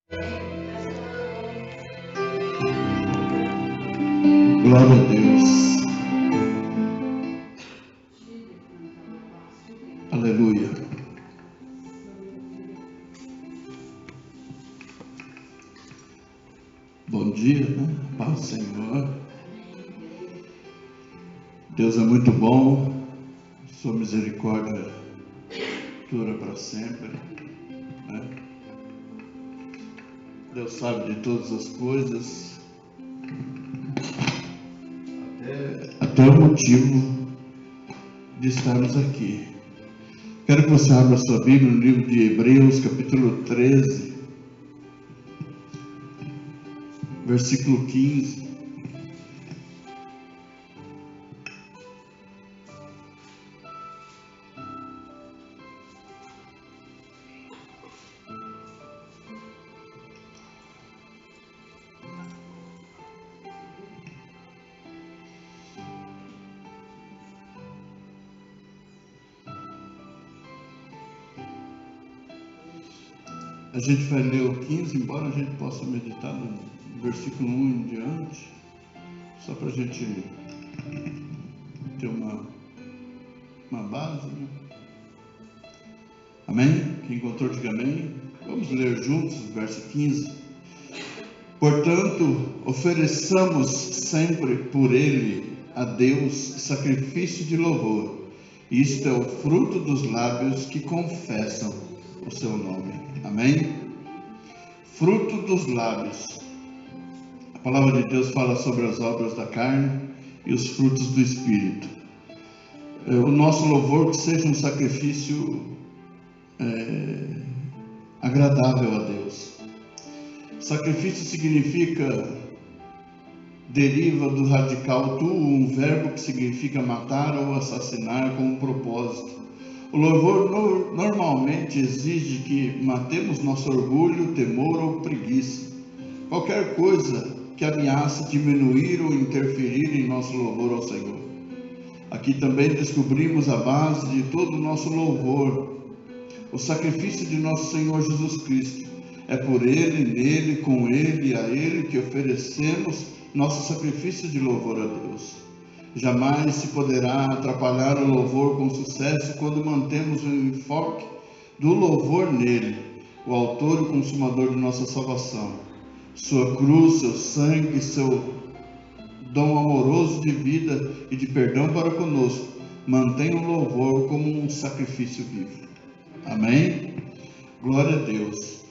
Glória a Deus. Aleluia. Bom dia, né? Paz do Senhor. Deus é muito bom. Sua misericórdia dura para sempre, né? Deus sabe de todas as coisas, até o motivo de estarmos aqui. Quero que você abra sua Bíblia no livro de Hebreus, capítulo 13, versículo 15. A gente vai ler o 15, embora a gente possa meditar no versículo 1 em diante, só para a gente ter uma base, né? Amém? Quem encontrou, diga amém. Vamos ler juntos o verso 15. Portanto, ofereçamos sempre por ele a Deus sacrifício de louvor. Isto é o fruto dos lábios que confessam o seu nome. Amém? Fruto dos lábios. A palavra de Deus fala sobre as obras da carne e os frutos do Espírito. O nosso louvor que seja um sacrifício agradável a Deus. Sacrifício significa, deriva do radical tuo, um verbo que significa matar ou assassinar com um propósito. O louvor normalmente exige que matemos nosso orgulho, temor ou preguiça. Qualquer coisa que ameace diminuir ou interferir em nosso louvor ao Senhor. Aqui também descobrimos a base de todo o nosso louvor. O sacrifício de nosso Senhor Jesus Cristo. É por Ele, nele, com Ele e a Ele que oferecemos nosso sacrifício de louvor a Deus. Jamais se poderá atrapalhar o louvor com sucesso quando mantemos o enfoque do louvor nele, o autor e consumador de nossa salvação. Sua cruz, seu sangue, seu dom amoroso de vida e de perdão para conosco, mantém o louvor como um sacrifício vivo. Amém? Glória a Deus.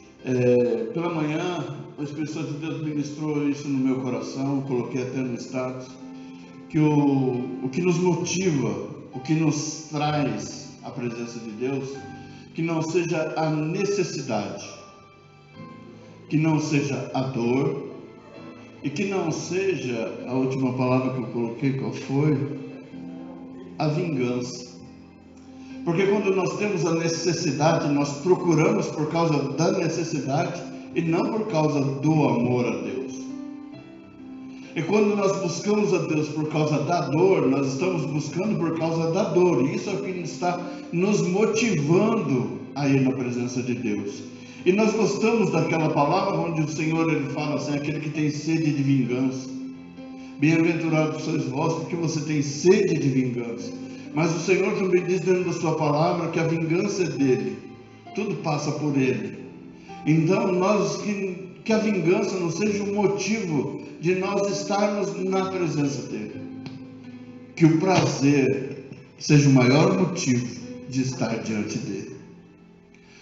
Pela manhã, o Espírito Santo de Deus ministrou isso no meu coração, coloquei até no status, que o que nos motiva, o que nos traz a presença de Deus, que não seja a necessidade, que não seja a dor, e que não seja, a última palavra que eu coloquei, qual foi? A vingança. Porque quando nós temos a necessidade, nós procuramos por causa da necessidade e não por causa do amor a Deus. E quando nós buscamos a Deus por causa da dor, nós estamos buscando por causa da dor. E isso é o que está nos motivando a ir na presença de Deus. E nós gostamos daquela palavra onde o Senhor ele fala assim, aquele que tem sede de vingança. Bem-aventurados sois vós, porque você tem sede de vingança. Mas o Senhor também diz dentro da sua palavra que a vingança é dele. Tudo passa por ele. Então, que a vingança não seja um motivo de nós estarmos na presença dele. Que o prazer seja o maior motivo de estar diante dele.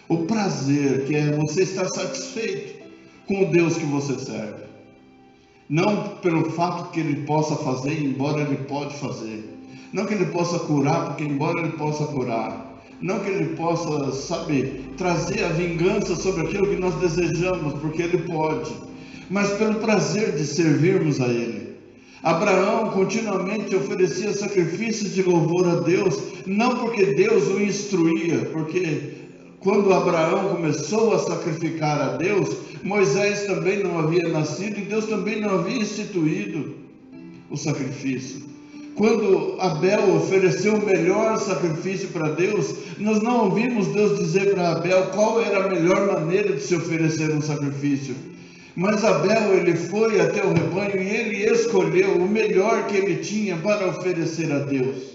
O prazer que é você estar satisfeito com o Deus que você serve. Não pelo fato que ele possa fazer, embora ele pode fazer. Não que ele possa curar, porque embora ele possa curar. Não que ele possa, trazer a vingança sobre aquilo que nós desejamos, porque ele pode. Mas pelo prazer de servirmos a ele. Abraão continuamente oferecia sacrifícios de louvor a Deus, não porque Deus o instruía, porque quando Abraão começou a sacrificar a Deus, Moisés também não havia nascido e Deus também não havia instituído o sacrifício. Quando Abel ofereceu o melhor sacrifício para Deus, nós não ouvimos Deus dizer para Abel qual era a melhor maneira de se oferecer um sacrifício. Mas Abel, ele foi até o rebanho e ele escolheu o melhor que ele tinha para oferecer a Deus.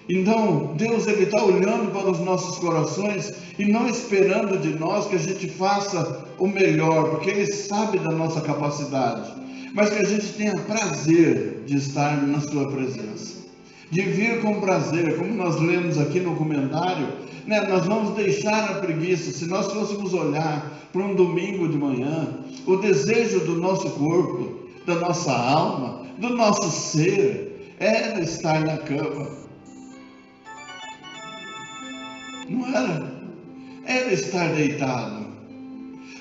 Então, Deus está olhando para os nossos corações e não esperando de nós que a gente faça o melhor, porque Ele sabe da nossa capacidade, mas que a gente tenha prazer de estar na sua presença, de vir com prazer, como nós lemos aqui no comentário, né? Nós vamos deixar a preguiça. Se nós fôssemos olhar para um domingo de manhã, o desejo do nosso corpo, da nossa alma, do nosso ser, era estar na cama. Não era? Era estar deitado.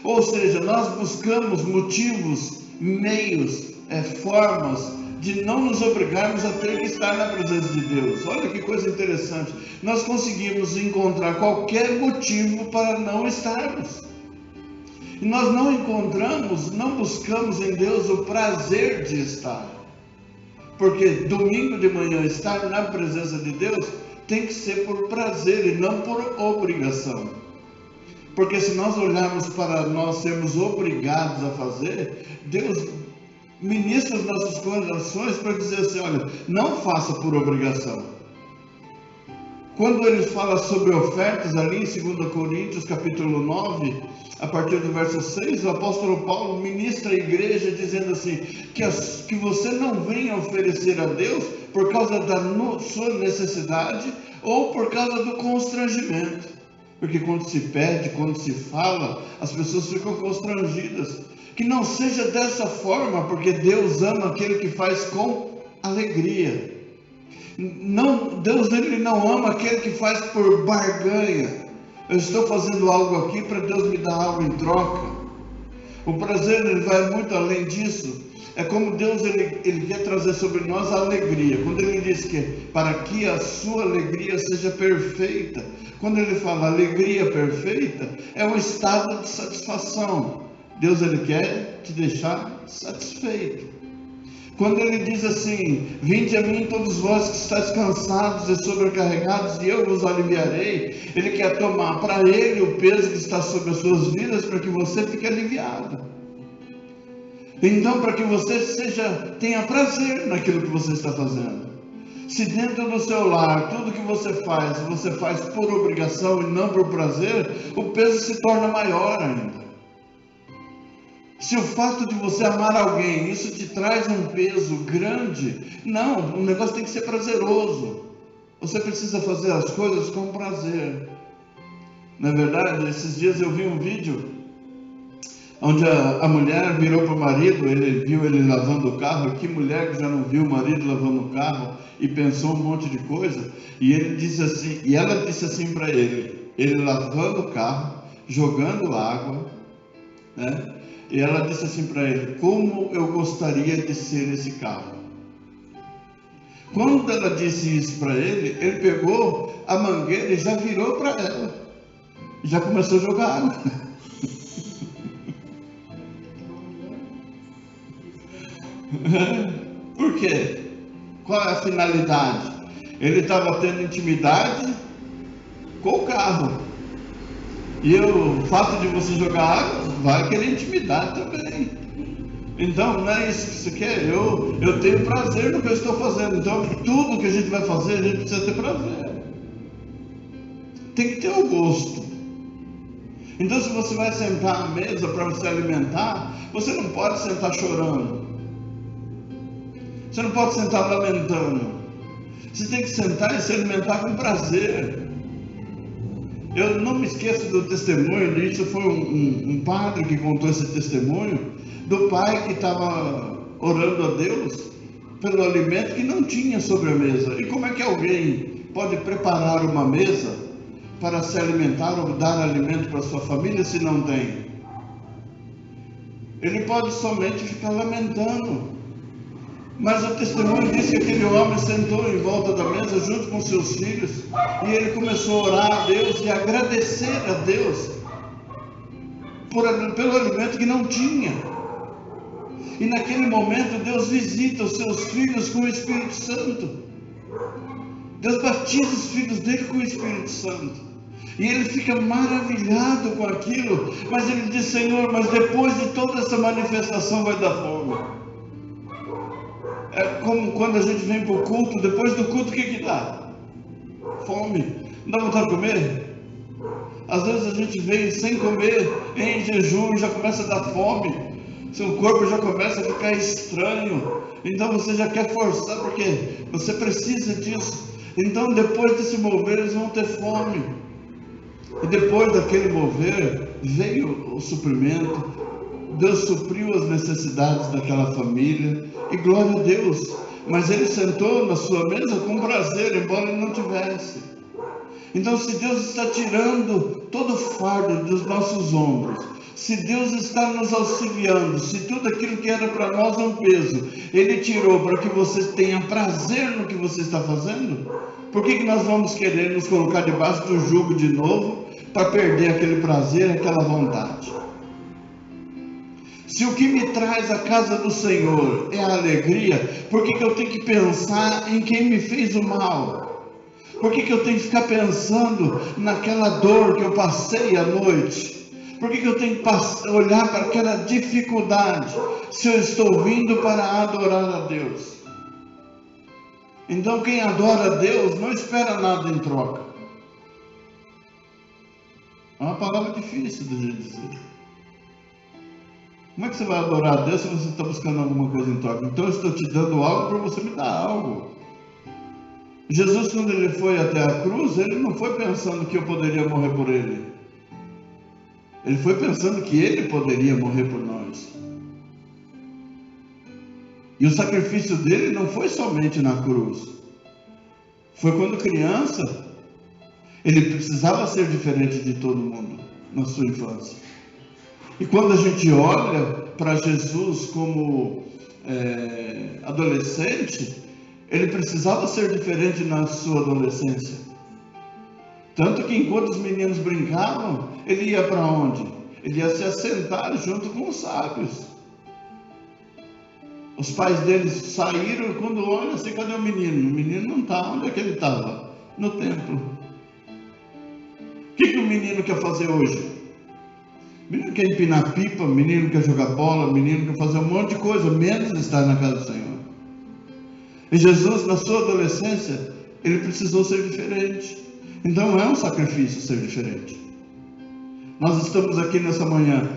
Ou seja, nós buscamos motivos, meios, formas de não nos obrigarmos a ter que estar na presença de Deus. Olha que coisa interessante. Nós conseguimos encontrar qualquer motivo para não estarmos. E nós não encontramos, não buscamos em Deus o prazer de estar. Porque domingo de manhã estar na presença de Deus tem que ser por prazer e não por obrigação. Porque se nós olharmos para nós sermos obrigados a fazer, Deus ministra os nossos corações para dizer assim, olha, não faça por obrigação. Quando ele fala sobre ofertas ali em 2 Coríntios capítulo 9, a partir do verso 6, o apóstolo Paulo ministra a igreja dizendo assim, que você não venha oferecer a Deus por causa da sua necessidade ou por causa do constrangimento. Porque quando se pede, quando se fala, as pessoas ficam constrangidas. Que não seja dessa forma, porque Deus ama aquele que faz com alegria. Não, Deus ele não ama aquele que faz por barganha. Eu estou fazendo algo aqui para Deus me dar algo em troca. O prazer ele vai muito além disso. É como Deus ele quer trazer sobre nós a alegria. Quando ele diz que para que a sua alegria seja perfeita. Quando ele fala alegria perfeita, é um estado de satisfação. Deus ele quer te deixar satisfeito. Quando ele diz assim, vinde a mim todos vós que estáis cansados e sobrecarregados, e eu vos aliviarei. Ele quer tomar para ele o peso que está sobre as suas vidas, para que você fique aliviado. Então, para que você tenha prazer naquilo que você está fazendo. Se dentro do seu lar, tudo que você faz por obrigação e não por prazer, o peso se torna maior ainda. Se o fato de você amar alguém, isso te traz um peso grande, não, o negócio tem que ser prazeroso. Você precisa fazer as coisas com prazer. Na verdade, esses dias eu vi um vídeo onde a mulher virou para o marido, ele viu ele lavando o carro. Que mulher que já não viu o marido lavando o carro e pensou um monte de coisa? E ele disse assim, e ela disse assim para ele lavando o carro, jogando água, né? E ela disse assim para ele, como eu gostaria de ser esse carro. Quando ela disse isso para ele pegou a mangueira e já virou para ela. Já começou a jogar água. Por quê? Qual é a finalidade? Ele estava tendo intimidade com o carro. E o fato de você jogar água vai querer intimidade também. Então, não é isso que você quer. Eu tenho prazer no que eu estou fazendo. Então, tudo que a gente vai fazer, a gente precisa ter prazer. Tem que ter o gosto. Então, se você vai sentar à mesa para se alimentar, você não pode sentar chorando. Você não pode sentar lamentando. Você tem que sentar e se alimentar com prazer. Eu não me esqueço do testemunho disso. Foi um padre que contou esse testemunho do pai que estava orando a Deus pelo alimento que não tinha sobre a mesa. E como é que alguém pode preparar uma mesa para se alimentar ou dar alimento para sua família se não tem? Ele pode somente ficar lamentando. Mas o testemunho diz que aquele homem sentou em volta da mesa junto com seus filhos e ele começou a orar a Deus e agradecer a Deus pelo alimento que não tinha. e naquele momento Deus visita os seus filhos com o Espírito Santo. Deus batiza os filhos dele com o Espírito Santo. E ele fica maravilhado com aquilo, mas ele diz: Senhor, mas depois de toda essa manifestação vai dar fome. É como quando a gente vem para o culto, depois do culto o que dá? Fome. Não dá vontade de comer? Às vezes a gente vem sem comer, em jejum, já começa a dar fome, seu corpo já começa a ficar estranho, então você já quer forçar, porque você precisa disso. Então depois desse mover eles vão ter fome, e depois daquele mover veio o suprimento. Deus supriu as necessidades daquela família, e glória a Deus. Mas ele sentou na sua mesa com prazer, embora ele não tivesse. Então, se Deus está tirando todo o fardo dos nossos ombros, se Deus está nos auxiliando, se tudo aquilo que era para nós um peso, Ele tirou para que você tenha prazer no que você está fazendo, por que nós vamos querer nos colocar debaixo do jugo de novo, para perder aquele prazer, aquela vontade? Se o que me traz à casa do Senhor é a alegria, por que eu tenho que pensar em quem me fez o mal? Por que eu tenho que ficar pensando naquela dor que eu passei à noite? Por que eu tenho que olhar para aquela dificuldade, se eu estou vindo para adorar a Deus? Então quem adora a Deus não espera nada em troca. É uma palavra difícil de dizer. Como é que você vai adorar a Deus se você está buscando alguma coisa em troca? Então eu estou te dando algo para você me dar algo. Jesus, quando ele foi até a cruz, ele não foi pensando que eu poderia morrer por ele. Ele foi pensando que ele poderia morrer por nós. E o sacrifício dele não foi somente na cruz. Foi quando criança. Ele precisava ser diferente de todo mundo na sua infância. E quando a gente olha para Jesus como adolescente, ele precisava ser diferente na sua adolescência. Tanto que enquanto os meninos brincavam, ele ia para onde? Ele ia se assentar junto com os sábios. Os pais deles saíram e quando olham assim, cadê o menino? O menino não está. Onde é que ele estava? No templo. O que o menino quer fazer hoje? O menino quer empinar pipa, o menino quer jogar bola, o menino quer fazer um monte de coisa, menos estar na casa do Senhor. E Jesus, na sua adolescência, ele precisou ser diferente. Então é um sacrifício ser diferente. Nós estamos aqui nessa manhã,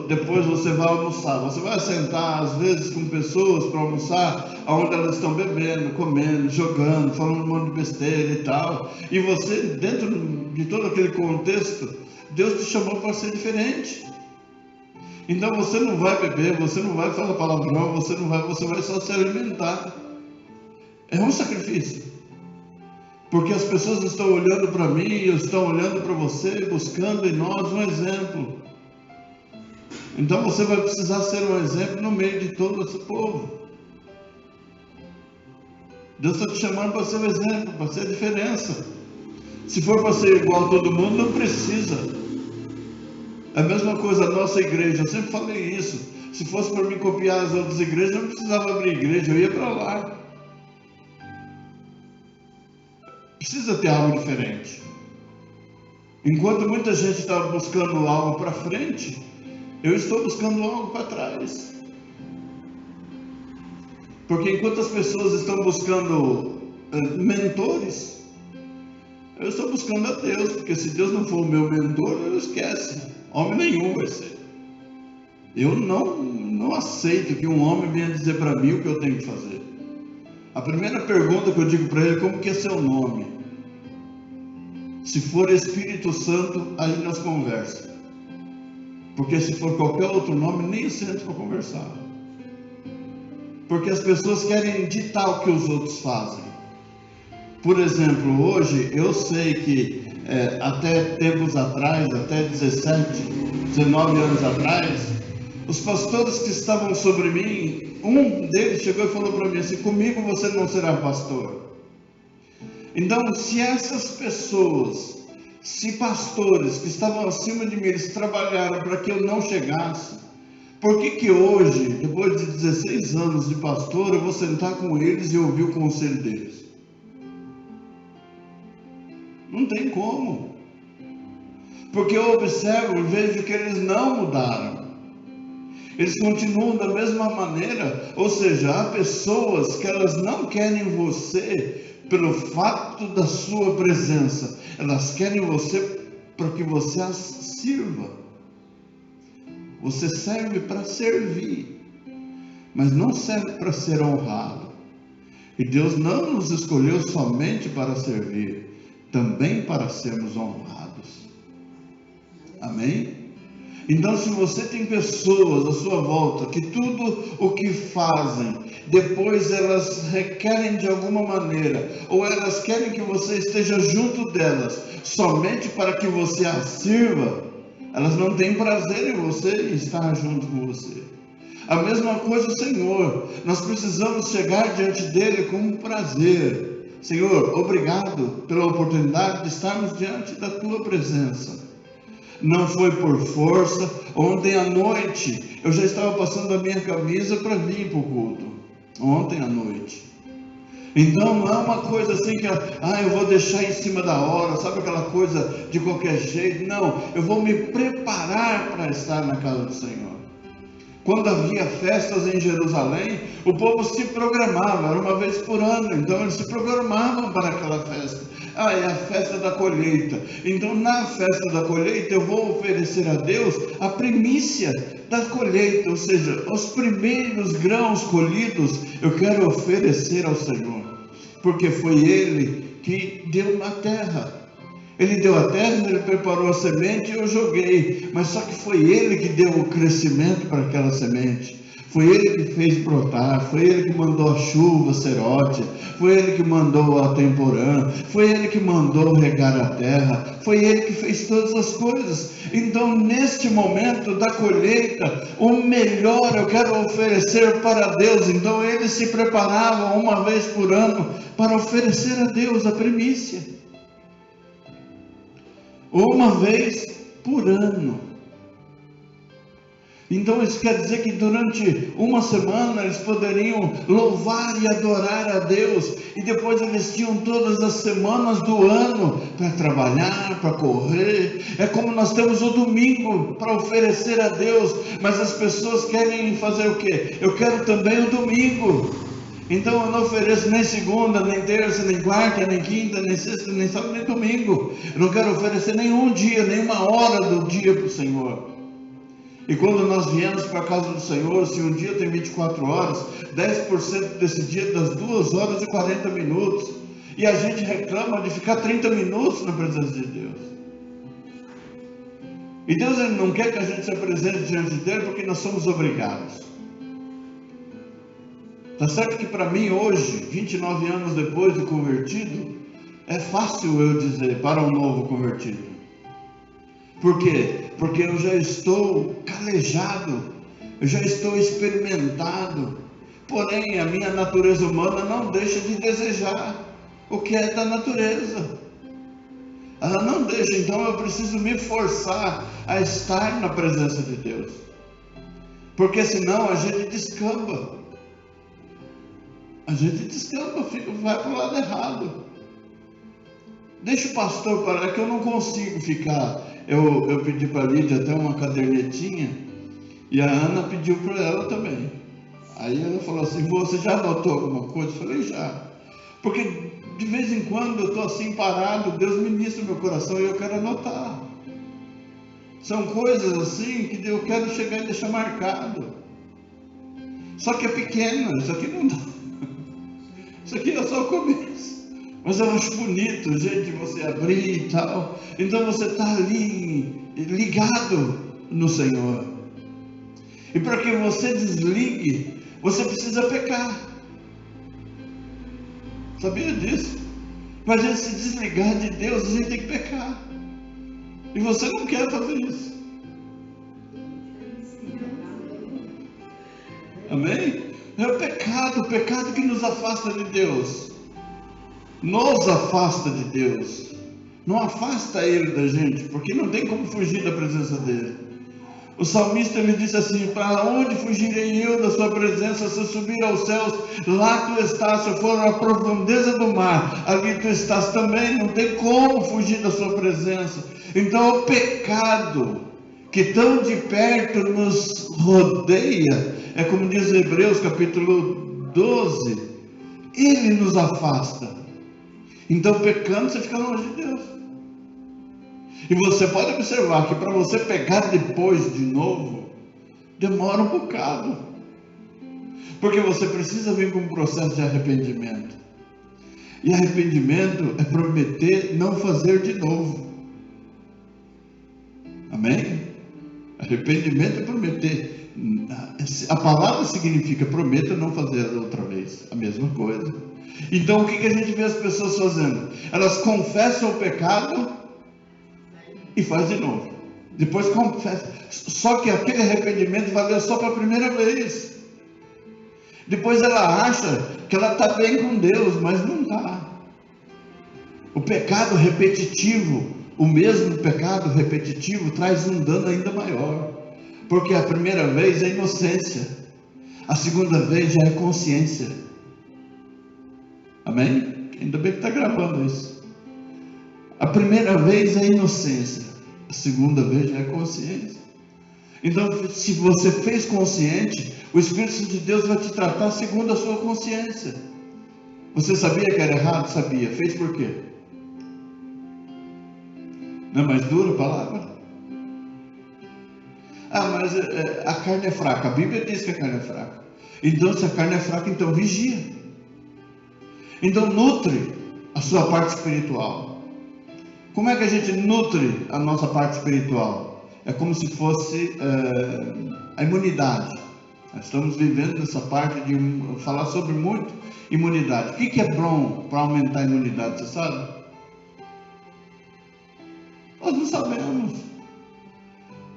depois você vai almoçar, você vai sentar às vezes com pessoas para almoçar, onde elas estão bebendo, comendo, jogando, falando um monte de besteira e tal, e você, dentro de todo aquele contexto, Deus te chamou para ser diferente. Então você não vai beber, você não vai falar palavrão, você vai só se alimentar. É um sacrifício, porque as pessoas estão olhando para mim, estão olhando para você, buscando em nós um exemplo. Então você vai precisar ser um exemplo no meio de todo esse povo. Deus está te chamando para ser um exemplo, para ser a diferença. Se for para ser igual a todo mundo, não precisa. É a mesma coisa a nossa igreja, eu sempre falei isso. Se fosse para me copiar as outras igrejas, eu não precisava abrir igreja, eu ia para lá. Precisa ter algo diferente. Enquanto muita gente está buscando algo para frente, eu estou buscando algo para trás. Porque enquanto as pessoas estão buscando mentores, eu estou buscando a Deus, porque se Deus não for o meu mentor, eu esquece. Homem nenhum vai ser. Eu não aceito que um homem venha dizer para mim o que eu tenho que fazer. A primeira pergunta que eu digo para ele: como que é seu nome? Se for Espírito Santo, aí nós conversamos. Porque se for qualquer outro nome, nem eu sento para conversar. Porque as pessoas querem ditar o que os outros fazem. Por exemplo, hoje eu sei que até tempos atrás, até 17, 19 anos atrás, os pastores que estavam sobre mim, um deles chegou e falou para mim assim: comigo você não será pastor. Então, se essas pessoas, se pastores que estavam acima de mim, eles trabalharam para que eu não chegasse, Por que hoje, depois de 16 anos de pastor, eu vou sentar com eles e ouvir o conselho deles? Não tem como. Porque eu observo e vejo que eles não mudaram. Eles continuam da mesma maneira. Ou seja, há pessoas que elas não querem você pelo fato da sua presença. Elas querem você para que você as sirva. Você serve para servir, mas não serve para ser honrado. E Deus não nos escolheu somente para servir, também para sermos honrados. Amém? Então, se você tem pessoas à sua volta que tudo o que fazem, depois elas requerem de alguma maneira, ou elas querem que você esteja junto delas, somente para que você as sirva, elas não têm prazer em você e estar junto com você. A mesma coisa o Senhor. Nós precisamos chegar diante dele com um prazer. Senhor, obrigado pela oportunidade de estarmos diante da tua presença. Não foi por força. Ontem à noite eu já estava passando a minha camisa para vir para o culto. Ontem à noite. Então não é uma coisa assim que eu vou deixar em cima da hora, sabe, aquela coisa de qualquer jeito. Não, eu vou me preparar para estar na casa do Senhor. Quando havia festas em Jerusalém, o povo se programava, era uma vez por ano, então eles se programavam para aquela festa. É a festa da colheita. Então na festa da colheita eu vou oferecer a Deus a primícia da colheita, ou seja, os primeiros grãos colhidos eu quero oferecer ao Senhor, porque foi Ele que deu a terra. Ele deu a terra, Ele preparou a semente e eu joguei, mas só que foi Ele que deu o crescimento para aquela semente. Foi Ele que fez brotar, foi Ele que mandou a chuva serótea, foi Ele que mandou a temporã, foi Ele que mandou regar a terra, foi Ele que fez todas as coisas. Então, neste momento da colheita, o melhor eu quero oferecer para Deus. Então, eles se preparavam uma vez por ano para oferecer a Deus a primícia. Uma vez por ano. Então isso quer dizer que durante uma semana eles poderiam louvar e adorar a Deus, e depois eles tinham todas as semanas do ano para trabalhar, para correr. É como nós temos o domingo para oferecer a Deus, mas as pessoas querem fazer o quê? Eu quero também o domingo. Então eu não ofereço nem segunda, nem terça, nem quarta, nem quinta, nem sexta, nem sábado, nem domingo. Eu não quero oferecer nenhum dia, nenhuma hora do dia para o Senhor. E quando nós viemos para a casa do Senhor, se um dia tem 24 horas, 10% desse dia das 2 horas e 40 minutos. E a gente reclama de ficar 30 minutos na presença de Deus. E Deus ele não quer que a gente se apresente diante dele porque nós somos obrigados. Está certo que para mim hoje, 29 anos depois de convertido, é fácil eu dizer para um novo convertido. Por quê? Porque eu já estou calejado, eu já estou experimentado. Porém, a minha natureza humana não deixa de desejar o que é da natureza. Ela não deixa, então eu preciso me forçar a estar na presença de Deus. Porque senão a gente descamba. A gente descamba, vai para o lado errado. Deixa o pastor parar, que eu não consigo ficar. Eu pedi para a Lídia até uma cadernetinha, e a Ana pediu para ela também. Aí ela falou assim: você já anotou alguma coisa? Eu falei: já. Porque de vez em quando eu estou assim parado, Deus ministra no meu coração e eu quero anotar. São coisas assim que eu quero chegar e deixar marcado. Só que é pequeno, isso aqui não dá. Isso aqui é só o começo. Mas eu acho bonito, gente, você abrir e tal. Então você está ali, ligado no Senhor. E para que você desligue, você precisa pecar. Sabia disso? Para a gente se desligar de Deus, a gente tem que pecar. E você não quer fazer isso. Amém? É o pecado que nos afasta de Deus. Nos afasta de Deus. Não afasta Ele da gente, porque não tem como fugir da presença dEle. O salmista ele disse assim: para onde fugirei eu da sua presença? Se eu subir aos céus, lá tu estás. Se eu for à profundeza do mar, ali tu estás também. Não tem como fugir da sua presença. Então o pecado que tão de perto nos rodeia, é como diz Hebreus capítulo 12, ele nos afasta. Então pecando você fica longe de Deus. E você pode observar que para você pegar depois de novo, demora um bocado. Porque você precisa vir com um processo de arrependimento. E arrependimento é prometer não fazer de novo. Amém? Arrependimento é prometer. A palavra significa prometa não fazer outra vez. A mesma coisa. Então o que a gente vê as pessoas fazendo? Elas confessam o pecado e faz de novo. Depois confessa. Só que aquele arrependimento valeu só para a primeira vez. Depois ela acha que ela está bem com Deus, mas não está. O pecado repetitivo, o mesmo pecado repetitivo, traz um dano ainda maior. Porque a primeira vez é inocência, a segunda vez já é consciência. Amém? Ainda bem que está gravando isso. A primeira vez é inocência, a segunda vez já é consciência. Então, se você fez consciente, o Espírito Santo de Deus vai te tratar segundo a sua consciência. Você sabia que era errado? Sabia. Fez por quê? Não é mais dura a palavra? Mas a carne é fraca. A Bíblia diz que a carne é fraca. Então, se a carne é fraca, então vigia. Então, nutre a sua parte espiritual. Como é que a gente nutre a nossa parte espiritual? É como se fosse a imunidade. Nós estamos vivendo nessa parte de falar sobre muito imunidade. O que é bom para aumentar a imunidade, você sabe? Nós não sabemos.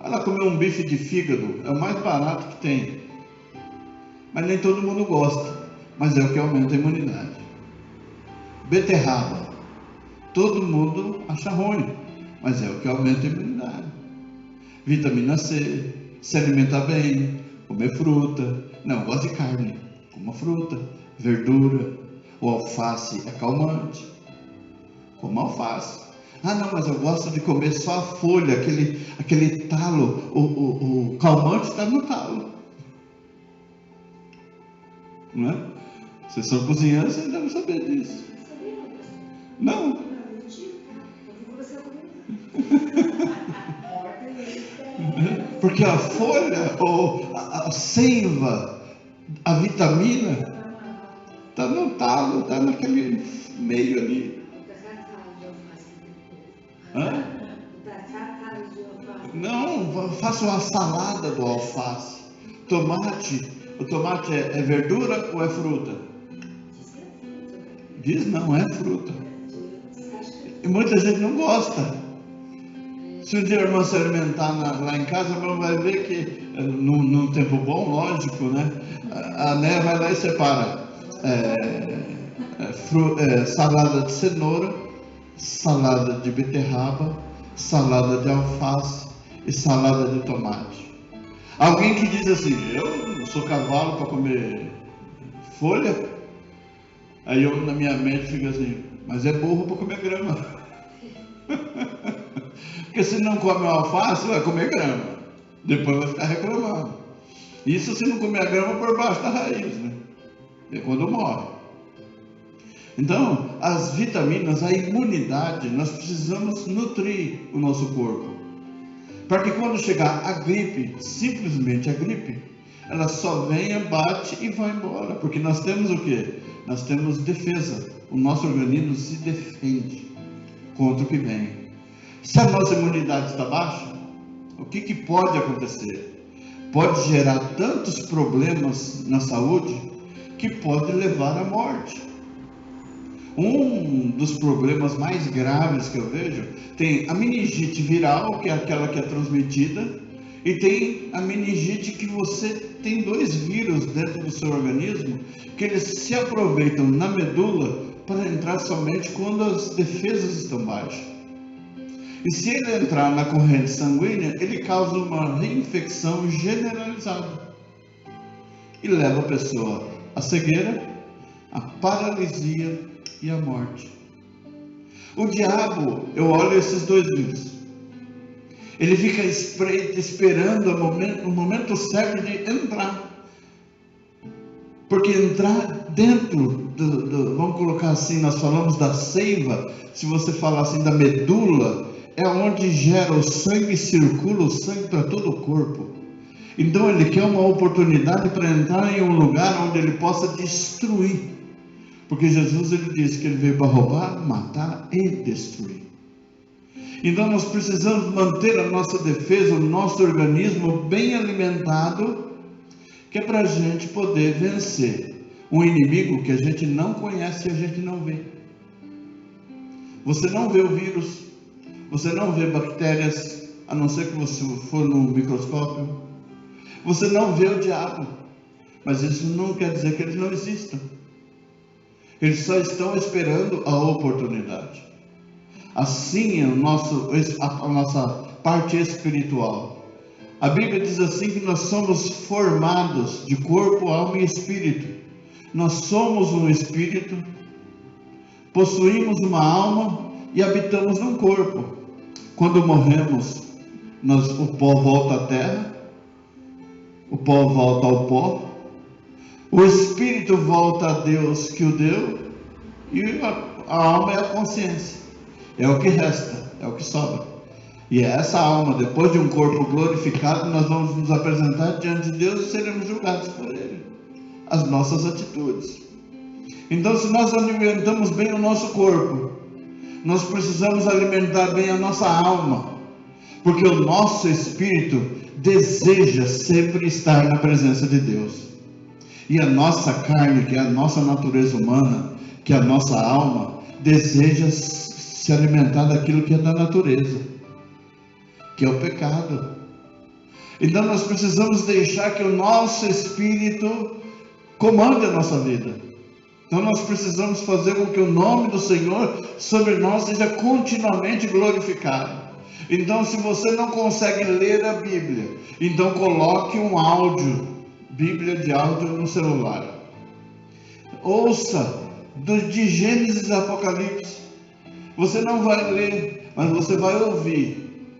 Ela comeu um bife de fígado, é o mais barato que tem. Mas nem todo mundo gosta, mas é o que aumenta a imunidade. Beterraba, todo mundo acha ruim, mas é o que aumenta a imunidade. Vitamina C, se alimentar bem, comer fruta. Não, gosto de carne, coma fruta, verdura. O alface é calmante, coma alface. Não, mas eu gosto de comer só a folha, aquele talo. O calmante está no talo. Não é? Vocês são cozinheiros, vocês devem saber disso. Não? Porque a folha, ou a seiva, a vitamina, está no talo, está naquele meio ali. Não, faça uma salada do alface. Tomate, o tomate é verdura ou é fruta? Diz não, é fruta. E muita gente não gosta. Se um dia a irmã se alimentar lá em casa, a irmã vai ver que, num tempo bom, lógico, né? A Né vai lá e separa salada de cenoura, salada de beterraba, salada de alface e salada de tomate. Alguém que diz assim: eu não sou cavalo para comer folha. Aí eu, na minha mente, fico assim: mas é burro para comer grama. Porque se não come alface, vai comer grama, depois vai ficar reclamando. Isso se não comer a grama por baixo da raiz, né? É quando morre. Então, as vitaminas, a imunidade, nós precisamos nutrir o nosso corpo, para que quando chegar a gripe, simplesmente a gripe, ela só venha, bate e vai embora. Porque nós temos o quê? Nós temos defesa. O nosso organismo se defende contra o que vem. Se a nossa imunidade está baixa, o que pode acontecer? Pode gerar tantos problemas na saúde que pode levar à morte. Um dos problemas mais graves que eu vejo, tem a meningite viral, que é aquela que é transmitida, e tem a meningite que você tem dois vírus dentro do seu organismo, que eles se aproveitam na medula para entrar somente quando as defesas estão baixas. E se ele entrar na corrente sanguínea, ele causa uma reinfecção generalizada e leva a pessoa à cegueira, à paralisia e à morte. O diabo, eu olho esses dois livros, ele fica esperando o momento certo de entrar. Porque entrar dentro vamos colocar assim, nós falamos da seiva, se você falar assim da medula, é onde gera o sangue, circula o sangue para todo o corpo. Então ele quer uma oportunidade para entrar em um lugar onde ele possa destruir. Porque Jesus ele disse que ele veio para roubar, matar e destruir. Então nós precisamos manter a nossa defesa, o nosso organismo bem alimentado, que é para a gente poder vencer um inimigo que a gente não conhece e a gente não vê. Você não vê o vírus, você não vê bactérias, a não ser que você for no microscópio. Você não vê o diabo, mas isso não quer dizer que eles não existam. Eles só estão esperando a oportunidade. Assim é a nossa parte espiritual. A Bíblia diz assim que nós somos formados de corpo, alma e espírito. Nós somos um espírito, possuímos uma alma e habitamos num corpo. Quando morremos, o pó volta à terra, o pó volta ao pó, o espírito volta a Deus que o deu, e a alma é a consciência. É o que resta, é o que sobra. E essa alma, depois de um corpo glorificado, nós vamos nos apresentar diante de Deus e seremos julgados por Ele. As nossas atitudes. Então, se nós alimentamos bem o nosso corpo, nós precisamos alimentar bem a nossa alma. Porque o nosso espírito deseja sempre estar na presença de Deus. E a nossa carne, que é a nossa natureza humana, que é a nossa alma, deseja se alimentar daquilo que é da natureza, que é o pecado. Então nós precisamos deixar que o nosso espírito comande a nossa vida. Então nós precisamos fazer com que o nome do Senhor sobre nós seja continuamente glorificado. Então, se você não consegue ler a Bíblia, então coloque um áudio, Bíblia de áudio no celular. Ouça de Gênesis a Apocalipse. Você não vai ler, mas você vai ouvir.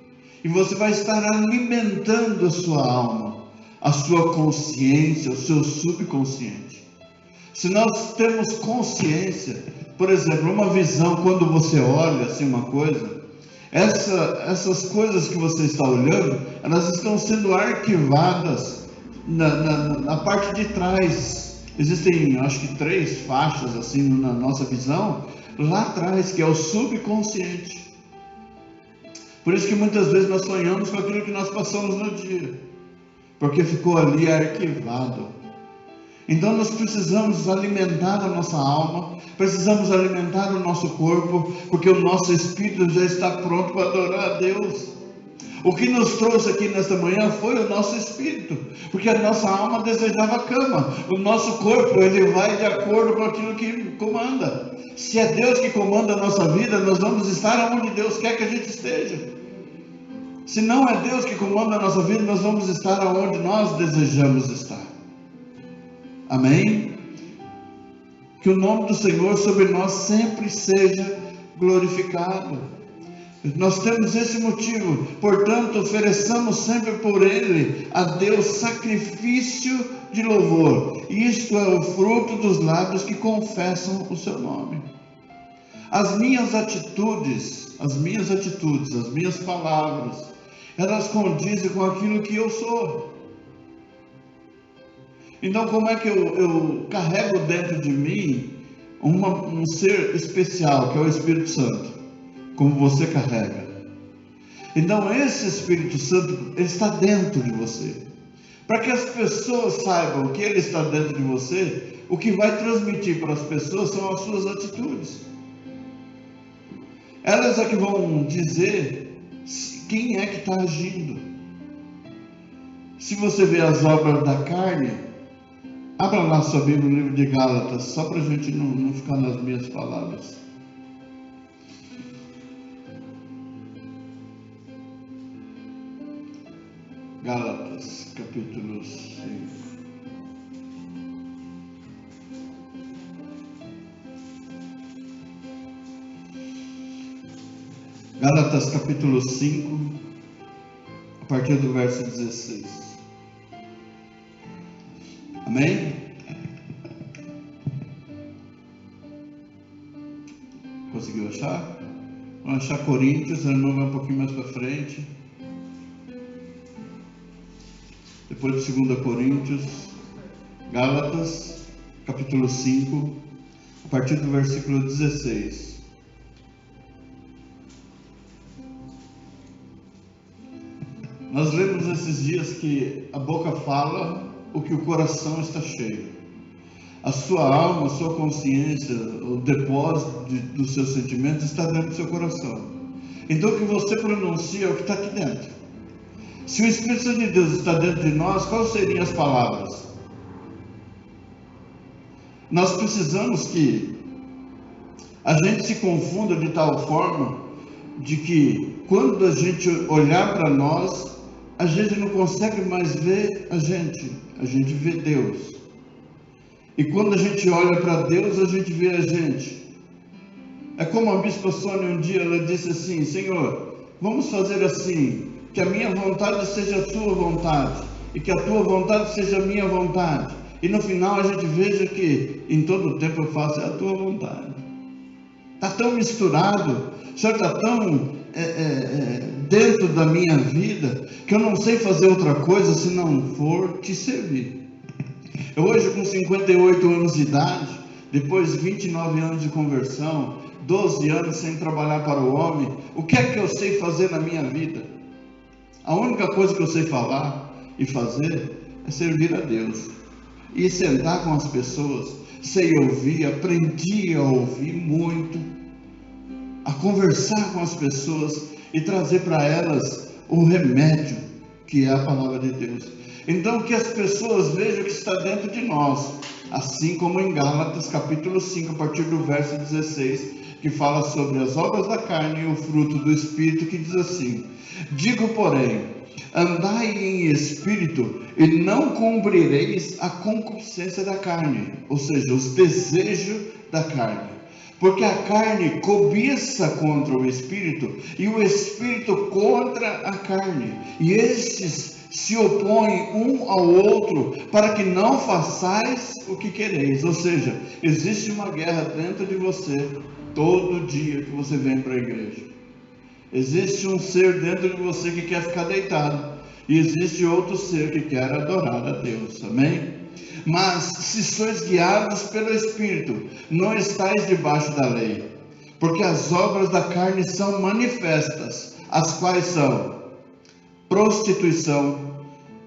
E você vai estar alimentando a sua alma, a sua consciência, o seu subconsciente. Se nós temos consciência, por exemplo, uma visão, quando você olha assim uma coisa, essas coisas que você está olhando, elas estão sendo arquivadas na parte de trás. Existem, acho que 3 faixas assim na nossa visão, lá atrás, que é o subconsciente. Por isso que muitas vezes nós sonhamos com aquilo que nós passamos no dia, porque ficou ali arquivado. Então nós precisamos alimentar a nossa alma, precisamos alimentar o nosso corpo, porque o nosso espírito já está pronto para adorar a Deus. O que nos trouxe aqui nesta manhã foi o nosso espírito, porque a nossa alma desejava a cama, o nosso corpo ele vai de acordo com aquilo que comanda. Se é Deus que comanda a nossa vida, nós vamos estar onde Deus quer que a gente esteja. Se não é Deus que comanda a nossa vida, nós vamos estar onde nós desejamos estar. Amém? Que o nome do Senhor sobre nós sempre seja glorificado. Nós temos esse motivo, portanto, ofereçamos sempre por Ele a Deus sacrifício de louvor. Isto é o fruto dos lábios que confessam o seu nome. As minhas atitudes, as minhas palavras, elas condizem com aquilo que eu sou. Então, como é que eu carrego dentro de mim um ser especial, que é o Espírito Santo, como você carrega? Então, esse Espírito Santo, ele está dentro de você. Para que as pessoas saibam que ele está dentro de você, o que vai transmitir para as pessoas são as suas atitudes. Elas é que vão dizer quem é que está agindo. Se você vê as obras da carne, abra lá sua Bíblia no livro de Gálatas, só para a gente não ficar nas minhas palavras. Gálatas, capítulo 5. Gálatas, capítulo 5, a partir do verso 16. Amém? Conseguiu achar? Vamos achar Coríntios, a irmã vai um pouquinho mais para frente. Depois de 2 Coríntios, Gálatas, capítulo 5, a partir do versículo 16. Nós lemos esses dias que a boca fala o que o coração está cheio. A sua alma, a sua consciência, o depósito dos seus sentimentos está dentro do seu coração. Então o que você pronuncia é o que está aqui dentro. Se o Espírito Santo de Deus está dentro de nós, quais seriam as palavras? Nós precisamos que a gente se confunda de tal forma de que quando a gente olhar para nós, a gente não consegue mais ver a gente vê Deus. E quando a gente olha para Deus, a gente vê a gente. É como a bispa Sônia um dia, ela disse assim: Senhor, vamos fazer assim, que a minha vontade seja a tua vontade, e que a tua vontade seja a minha vontade. E no final a gente veja que em todo o tempo eu faço a tua vontade. Está tão misturado, o Senhor está tão dentro da minha vida, que eu não sei fazer outra coisa se não for te servir. Eu hoje, com 58 anos de idade, depois de 29 anos de conversão, 12 anos sem trabalhar para o homem, o que é que eu sei fazer na minha vida? A única coisa que eu sei falar e fazer é servir a Deus. E sentar com as pessoas, sei ouvir, aprendi a ouvir muito, a conversar com as pessoas e trazer para elas o remédio, que é a palavra de Deus. Então que as pessoas vejam o que está dentro de nós, assim como em Gálatas capítulo 5, a partir do verso 16, que fala sobre as obras da carne e o fruto do Espírito, que diz assim: digo, porém, andai em espírito e não cumprireis a concupiscência da carne, ou seja, os desejos da carne. Porque a carne cobiça contra o espírito e o espírito contra a carne, e estes se opõem um ao outro para que não façais o que quereis. Ou seja, existe uma guerra dentro de você todo dia que você vem para a igreja. Existe um ser dentro de você que quer ficar deitado, e existe outro ser que quer adorar a Deus. Amém? Mas se sois guiados pelo Espírito, não estáis debaixo da lei, porque as obras da carne são manifestas, as quais são prostituição,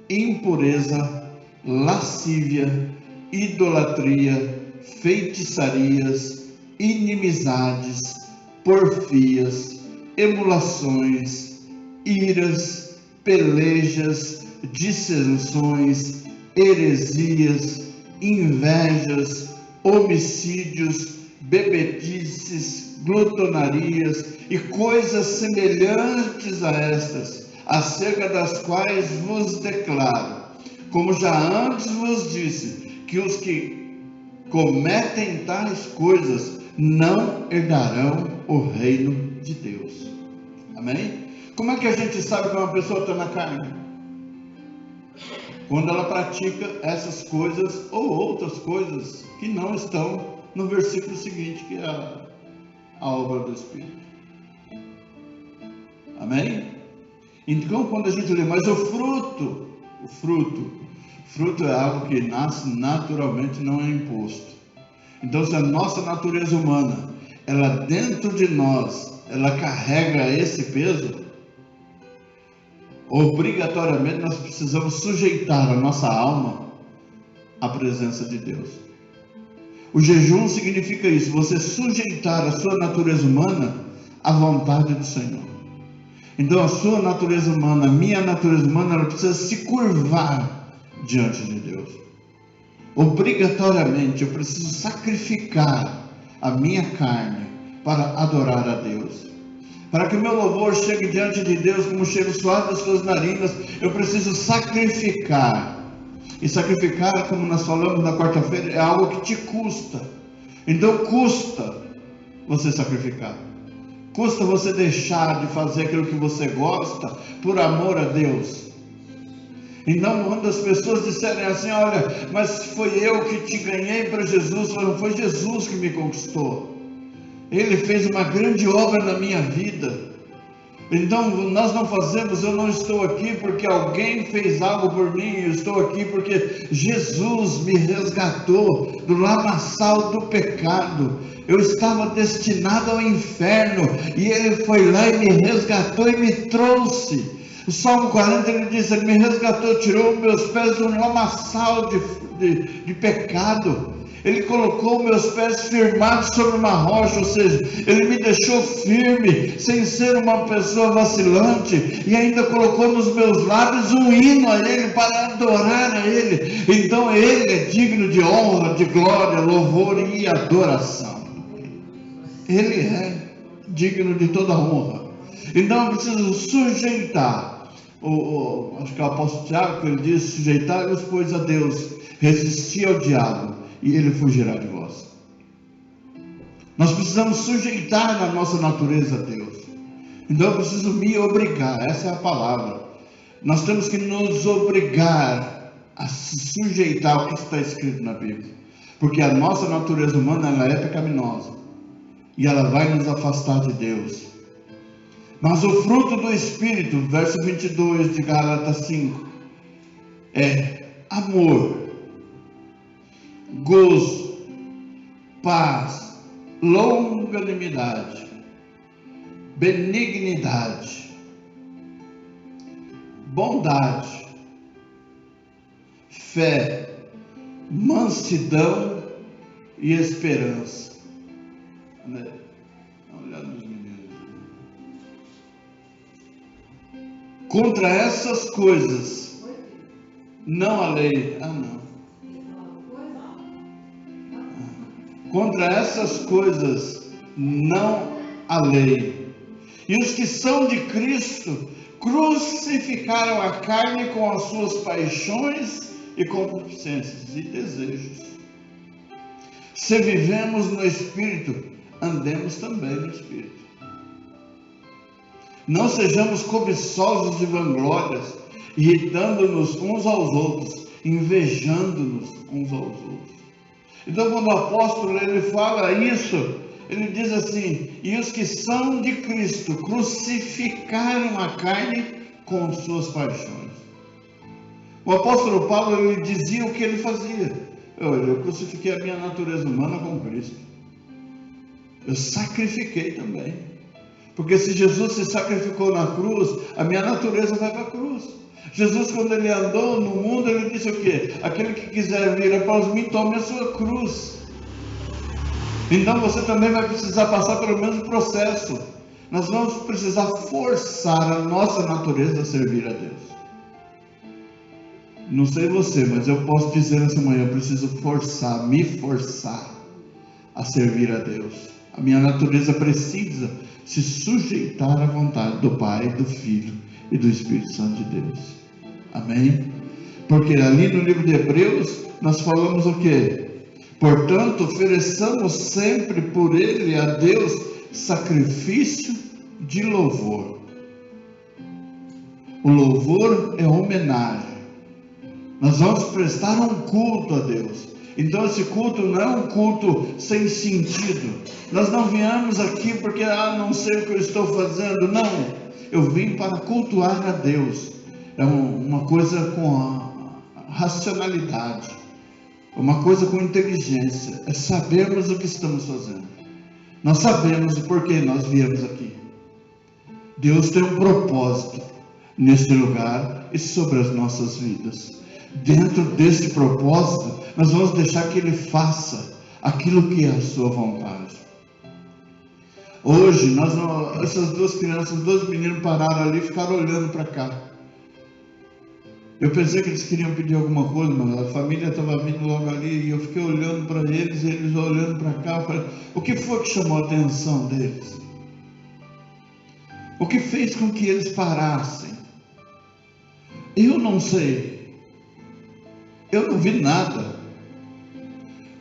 impureza, lascívia, idolatria, feitiçarias, inimizades, porfias, emulações, iras, pelejas, dissensões, heresias, invejas, homicídios, bebedices, glutonarias e coisas semelhantes a estas, acerca das quais vos declaro, como já antes vos disse, que os que cometem tais coisas não herdarão o reino de Deus. Amém? Como é que a gente sabe que uma pessoa está na carne? Quando ela pratica essas coisas ou outras coisas que não estão no versículo seguinte, que é a obra do Espírito. Amém? Então, quando a gente lê, mas o fruto é algo que nasce naturalmente, não é imposto. Então, se a nossa natureza humana, ela dentro de nós, ela carrega esse peso, obrigatoriamente nós precisamos sujeitar a nossa alma à presença de Deus. O jejum significa isso, você sujeitar a sua natureza humana à vontade do Senhor. Então a sua natureza humana, a minha natureza humana, ela precisa se curvar diante de Deus. Obrigatoriamente eu preciso sacrificar a minha carne para adorar a Deus, Para que o meu louvor chegue diante de Deus como cheiro suave das suas narinas, eu preciso sacrificar. E sacrificar, como nós falamos na quarta-feira, é algo que te custa. Então custa você sacrificar. Custa você deixar de fazer aquilo que você gosta por amor a Deus. Então, quando as pessoas disserem assim, olha, mas foi eu que te ganhei para Jesus, não foi Jesus que me conquistou. Ele fez uma grande obra na minha vida. Então, nós não fazemos, eu não estou aqui porque alguém fez algo por mim, eu estou aqui porque Jesus me resgatou do lamaçal do pecado. Eu estava destinado ao inferno e Ele foi lá e me resgatou e me trouxe. O Salmo 40 ele diz, Ele me resgatou, tirou meus pés do lamaçal de pecado. Ele colocou meus pés firmados sobre uma rocha, ou seja, Ele me deixou firme, sem ser uma pessoa vacilante, e ainda colocou nos meus lábios um hino a Ele, para adorar a Ele. Então Ele é digno de honra, de glória, louvor e adoração. Ele é digno de toda honra. Então eu preciso sujeitar, acho que é o apóstolo Tiago que ele diz, sujeitai-vos pois a Deus, resistir ao diabo, e ele fugirá de vós. Nós precisamos sujeitar a nossa natureza a Deus. Então eu preciso me obrigar, essa é a palavra. Nós temos que nos obrigar a se sujeitar ao que está escrito na Bíblia. Porque a nossa natureza humana ela é pecaminosa. E ela vai nos afastar de Deus. Mas o fruto do Espírito, verso 22 de Gálatas 5, é amor, gozo, paz, longanimidade, benignidade, bondade, fé, mansidão e esperança. Dá uma olhada nos meninos. Contra essas coisas não há lei. Contra essas coisas não há lei. E os que são de Cristo crucificaram a carne com as suas paixões e concupiscências e desejos. Se vivemos no Espírito, andemos também no Espírito. Não sejamos cobiçosos de vanglórias, irritando-nos uns aos outros, invejando-nos uns aos outros. Então, quando o apóstolo ele fala isso, ele diz assim: e os que são de Cristo crucificaram a carne com suas paixões. O apóstolo Paulo ele dizia o que ele fazia. Eu crucifiquei a minha natureza humana com Cristo. Eu sacrifiquei também. Porque se Jesus se sacrificou na cruz, a minha natureza vai para a cruz. Jesus, quando ele andou no mundo, ele disse o quê? Aquele que quiser vir após mim, tome a sua cruz. Então você também vai precisar passar pelo mesmo processo. Nós vamos precisar forçar a nossa natureza a servir a Deus. Não sei você, mas eu posso dizer essa manhã, eu preciso me forçar a servir a Deus. A minha natureza precisa se sujeitar à vontade do Pai, do Filho e do Espírito Santo de Deus. Amém? Porque ali no livro de Hebreus, nós falamos o quê? Portanto, ofereçamos sempre por Ele a Deus sacrifício de louvor. O louvor é homenagem. Nós vamos prestar um culto a Deus. Então esse culto não é um culto sem sentido. Nós não viemos aqui porque não sei o que eu estou fazendo. Não, eu vim para cultuar a Deus. É uma coisa com racionalidade, uma coisa com inteligência. É sabermos o que estamos fazendo. Nós sabemos o porquê nós viemos aqui. Deus tem um propósito neste lugar e sobre as nossas vidas. Dentro desse propósito, nós vamos deixar que Ele faça aquilo que é a sua vontade. Hoje, essas duas crianças, dois meninos pararam ali e ficaram olhando para cá. Eu pensei que eles queriam pedir alguma coisa, mas a família estava vindo logo ali e eu fiquei olhando para eles, e eles olhando para cá. Eu falei, o que foi que chamou a atenção deles? O que fez com que eles parassem? Eu não sei. Eu não vi nada.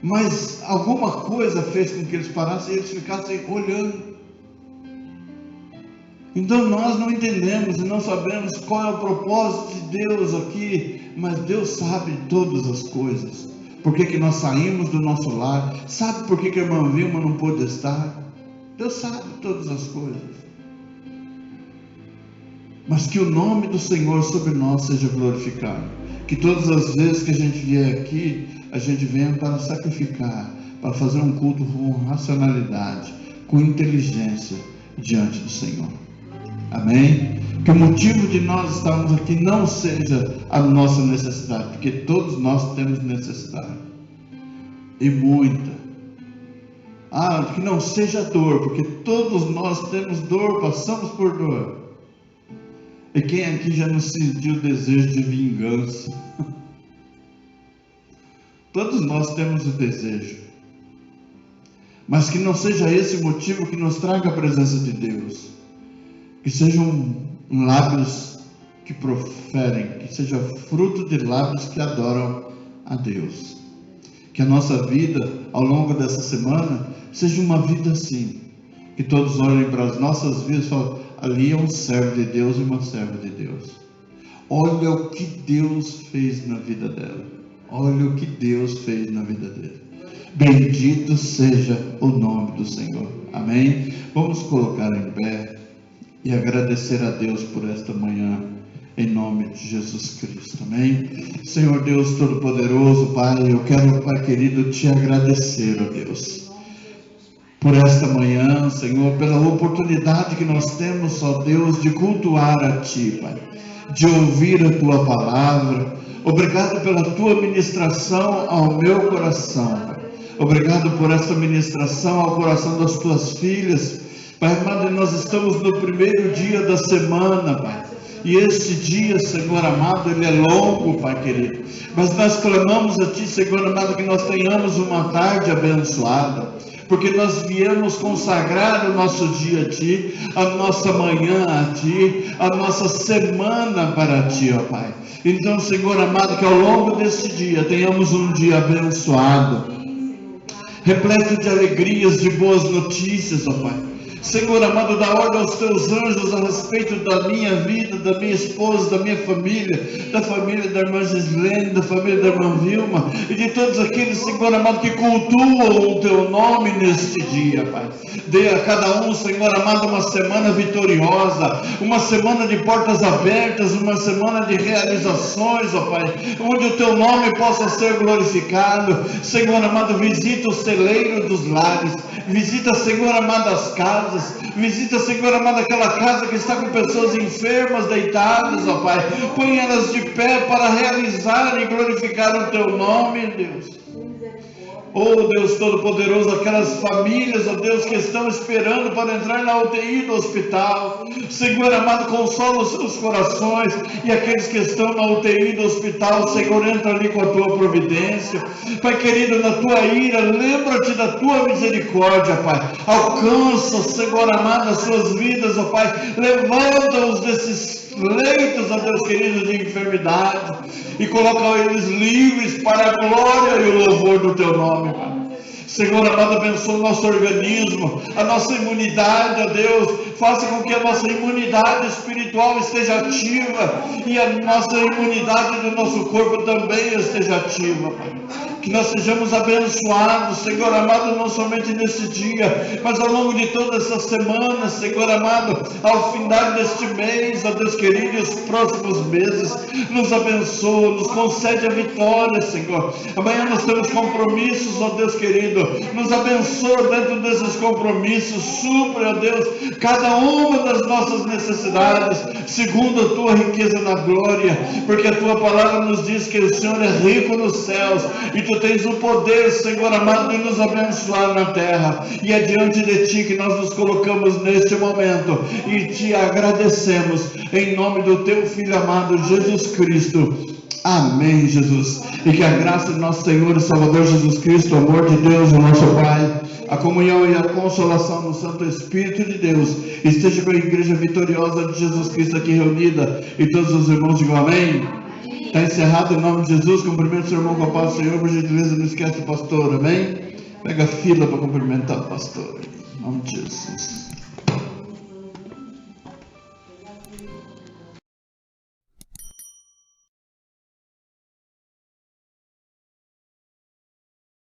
Mas alguma coisa fez com que eles parassem e eles ficassem olhando. Então nós não entendemos e não sabemos qual é o propósito de Deus aqui, mas Deus sabe todas as coisas. Por que nós saímos do nosso lar? Sabe por que a irmã Vilma não pôde estar? Deus sabe todas as coisas. Mas que o nome do Senhor sobre nós seja glorificado. Que todas as vezes que a gente vier aqui, a gente venha para sacrificar, para fazer um culto com racionalidade, com inteligência diante do Senhor. Amém? Que o motivo de nós estarmos aqui não seja a nossa necessidade, porque todos nós temos necessidade, e muita. Que não seja dor, porque todos nós temos dor, passamos por dor. E quem aqui já não sentiu desejo de vingança? Todos nós temos o desejo. Mas que não seja esse o motivo que nos traga a presença de Deus. Que sejam lábios que proferem, que seja fruto de lábios que adoram a Deus. Que a nossa vida, ao longo dessa semana, seja uma vida assim. Que todos olhem para as nossas vidas e falem: ali é um servo de Deus e uma serva de Deus. Olha o que Deus fez na vida dela. Olha o que Deus fez na vida dele. Bendito seja o nome do Senhor. Amém? Vamos colocar em pé e agradecer a Deus por esta manhã, em nome de Jesus Cristo. Amém? Senhor Deus Todo-Poderoso, Pai, eu quero, Pai querido, te agradecer, ó Deus, por esta manhã, Senhor, pela oportunidade que nós temos, ó Deus, de cultuar a Ti, Pai, de ouvir a Tua palavra. Obrigado pela Tua ministração ao meu coração, Pai. Obrigado por esta ministração ao coração das Tuas filhas. Pai amado, nós estamos no primeiro dia da semana, Pai. E este dia, Senhor amado, ele é longo, Pai querido. Mas nós clamamos a Ti, Senhor amado, que nós tenhamos uma tarde abençoada. Porque nós viemos consagrar o nosso dia a Ti, a nossa manhã a Ti, a nossa semana para Ti, ó Pai. Então, Senhor amado, que ao longo deste dia tenhamos um dia abençoado, repleto de alegrias, de boas notícias, ó Pai. Senhor amado, dá ordem aos Teus anjos a respeito da minha vida, da minha esposa, da minha família, da família da irmã Gislene, da família da irmã Vilma, e de todos aqueles, Senhor amado, que cultuam o Teu nome neste dia, Pai. Dê a cada um, Senhor amado, uma semana vitoriosa, uma semana de portas abertas, uma semana de realizações, ó Pai, onde o Teu nome possa ser glorificado. Senhor amado, visita o celeiro dos lares, visita, Senhor amado, as casas, visita, Senhor amado, aquela casa que está com pessoas enfermas, deitadas, ó Pai, põe elas de pé para realizar e glorificar o Teu nome, Deus. Oh Deus Todo-Poderoso, aquelas famílias, ó Deus, que estão esperando para entrar na UTI do hospital, Senhor amado, consola os seus corações, e aqueles que estão na UTI do hospital, Senhor, entra ali com a Tua providência, Pai querido, na Tua ira, lembra-te da Tua misericórdia, Pai, alcança, Senhor amado, as suas vidas, ó Pai, levanta-os desses leitos, ó Deus querido, de enfermidade, e coloca eles livres para a glória e o louvor do Teu nome, Pai. Senhor amado, abençoa o nosso organismo, a nossa imunidade, ó Deus, faça com que a nossa imunidade espiritual esteja ativa, e a nossa imunidade do nosso corpo também esteja ativa, Pai. Que nós sejamos abençoados, Senhor amado, não somente nesse dia, mas ao longo de toda essa semana, Senhor amado, ao final deste mês, ó Deus querido, e os próximos meses, nos abençoa, nos concede a vitória, Senhor. Amanhã nós temos compromissos, ó Deus querido, nos abençoa dentro desses compromissos, supre, ó Deus, cada uma das nossas necessidades, segundo a Tua riqueza na glória, porque a Tua palavra nos diz que o Senhor é rico nos céus, e Tu tens o poder, Senhor amado, de nos abençoar na terra, e é diante de Ti que nós nos colocamos neste momento, e Te agradecemos, em nome do Teu Filho amado, Jesus Cristo. Amém, Jesus. E que a graça de nosso Senhor e Salvador Jesus Cristo, o amor de Deus, o nosso Pai, a comunhão e a consolação no Santo Espírito de Deus esteja com a Igreja Vitoriosa de Jesus Cristo aqui reunida e todos os irmãos digam amém. Está encerrado em nome de Jesus. Cumprimento o seu irmão com a paz do Senhor. Por gentileza, não esquece do pastor, amém? Pega a fila para cumprimentar o pastor. Em nome de Jesus.